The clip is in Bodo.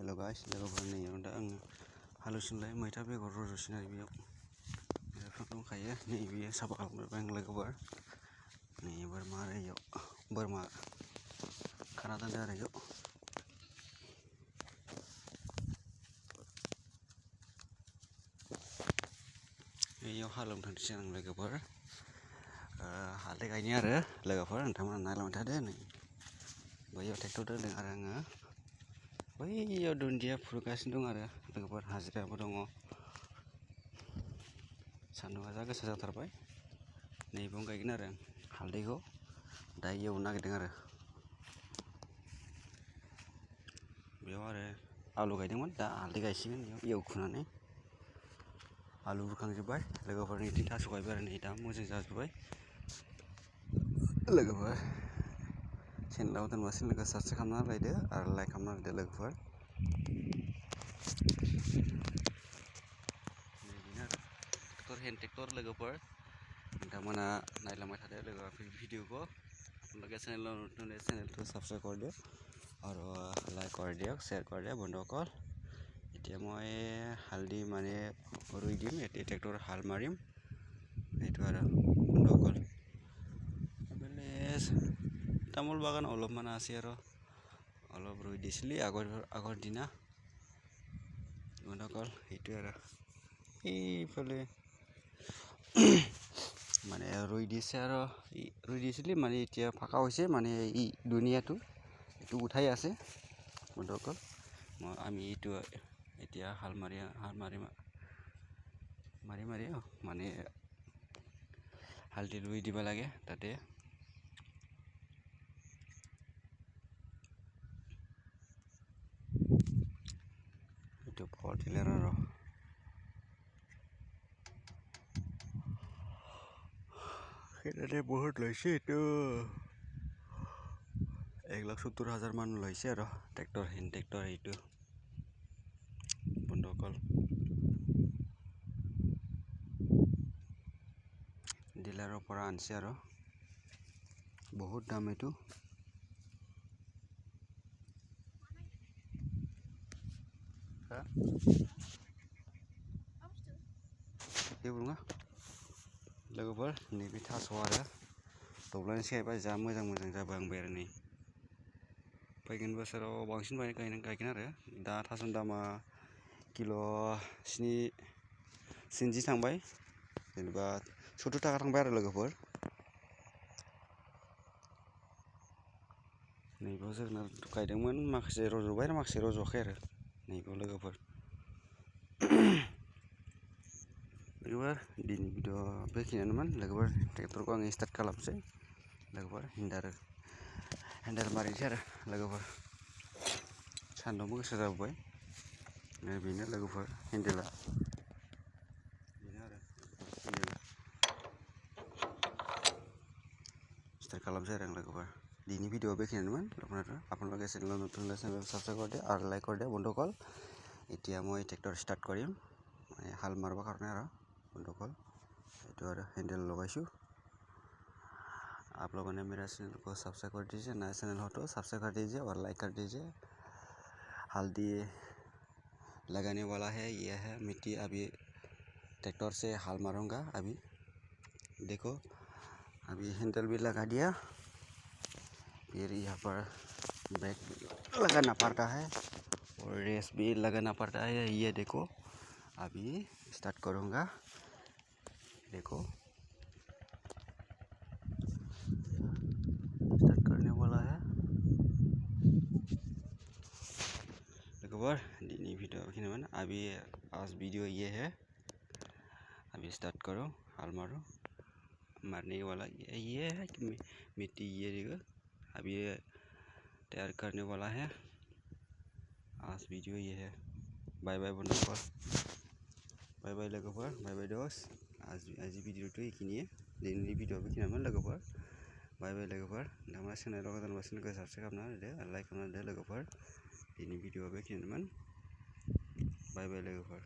हेल' गाइस लोगोफोर नै दा आङो हालौसिनलाय मैथा बेगर रज'सिन आरो बेयाव बिफां दंखायो नै बेयो साफा खालामबाय आं लोगोफोर नै बोरमा आरो इयाव बोरमा खाना दोनदों आरो इयाव बेयाव हालेवनो थांनोसै आं लोगोफोर हालदै गायनो आरो लोगोफोर नोंथांमोना नायलांबाय थादो नै बैयाव ट्रेक्टर दोनदों आरो आङो बैयाव दुन्दिया फुगासिनो दं आरो लोगोफोर हाजिराबो दङ सान्दुंआ जा गोसा जाथारबाय नैबाव गायगोन आरो आं हालदैखौ दा एवनो नागिरदों आरो बेयाव आरो आलु गायदोंमोन दा हालदै गायसिगोन बेयाव एवखुनानै आलु बुरखांजोब्बाय लोगोफोरनिथिं थास' गायबाय आरो नै दा मोजां जाजोब्बाय लोगोफोर चेनेलाव दोनबा चेनेलखौ साबसक्राइब खालामना लायदो आरो लाइक खालामना होदो लोगोफोर बेनो आरो ट्रेक्टर हेन्ड ट्रेक्टर लोगोफोर नोंथांमोना नायलांबाय थादो लोगोफोर भिडिअखौ আপোনালোকে চেনেলৰ নতুন চেনেলটো ছাবস্ক্ৰাইব কৰি দিয়ক আৰু লাইক কৰি দিয়ক শ্বেয়াৰ কৰি দিয়ক বন্ধুসকল এতিয়া মই হালদি মানে ৰুই দিম এতিয়া ট্ৰেক্টৰ হাল মাৰিম সেইটো আৰু বন্ধুসকল এইফালে তামোল বাগান অলপমান আছে আৰু অলপ ৰুই দিছিলি আগৰ দিনা বন্ধুসকল সেইটোৱে আৰু এইফালে মানে ৰুই দিছে আৰু ৰুই দিছিলি মানে এতিয়া ফাঁকা হৈছে মানে এই দুনিয়াটো এইটো উঠাই আছে বন্ধুসকল আমি এইটো এতিয়া হাল মাৰি মানে হালদি ৰুই দিব লাগে তাতে এইটো পাৱাৰ টিলাৰ আৰু সেইটাতে বহুত লৈছে এইটো 1,70,000 মান লৈছে আৰু ট্ৰেক্টৰ হেণ্ড ট্ৰেক্টৰ এইটো বন্ধুসকল ডিলাৰৰ পৰা আনিছে আৰু বহুত দাম এইটো लोगोफोर नैबे थास' आरो दब्लायनैसो गायबाय जा मोजां जाबांबाय आरो नै फैगोन बोसोराव बांसिन गायगोन आरो दा थास'नि दामा किल' 70 थांबाय जेनेबा 70 थाखा थांबाय आरो लोगोफोर नैबाव जोगोनार गायदोंमोन माखासे रज'बाय आरो माखासे रज'वाखै आरो नैबाव लोगोफोर दिनै भिडिअ बेखिनियानोमोन लोगोफोर ट्रेक्टरखौ आं स्टार्ट खालामसै लोगोफोर हेन्देल मारिनोसै आरो लोगोफोर सान्दुंबो गोसा जाबोबाय बेनो लोगोफोर हेन्देला बेनो आरो हेन्देला स्टार्ट खालामसै आरो आं लोगोफोर दिनै भिडिअ बेखिनियानोमोन আপোনালোকে চেনেলত নতুন হ'লে চেনেলটো ছাবস্ক্ৰাইব কৰি দিয়ক আৰু লাইক কৰি দিয়ক বন্ধুসকল এতিয়া মই ট্ৰেক্টৰ ষ্টাৰ্ট কৰিম মানে হাল মাৰিবৰ কাৰণে আৰু बंधुकल ये हैंडल लगाई आप लोगों ने मेरा चैनल को सब्सक्राइब कर दीजिए नया चैनल हो तो सब्सक्राइब कर दीजिए और लाइक कर दीजिए हल्दी लगाने वाला है ये है मिट्टी अभी ट्रैक्टर से हाल मारूंगा अभी देखो अभी हैंडल भी लगा दिया फिर यहाँ पर ब्रेक लगाना पड़ता है और रेस भी लगाना पड़ता है ये देखो अभी स्टार्ट करूँगा देखो स्टार्ट करने वाला है दिनी वीडियो अभी आज वीडियो ये है अभी स्टार्ट करो हाल मारो मारने वाला ये है कि मिट्टी ये देखो अभी तैयार करने वाला है आज वीडियो ये है बाय बाय बंधुकल बाय बाय लोगोफोर बाय बाय दोस्त आज भिडिअ तो ये दिनैनि भिडिअ बेखिनियानोमोन लोगोफोर बाय बाय लोगोफोर नोंथांमोना चेनेलाव गोदान चेनेलखौ साबस्क्राइब खालामना होदो लाइक खालामना होदो लोगोफोर दिनैनि भिडिअ बेखिनियानोमोन बाय बाय लोगोफोर।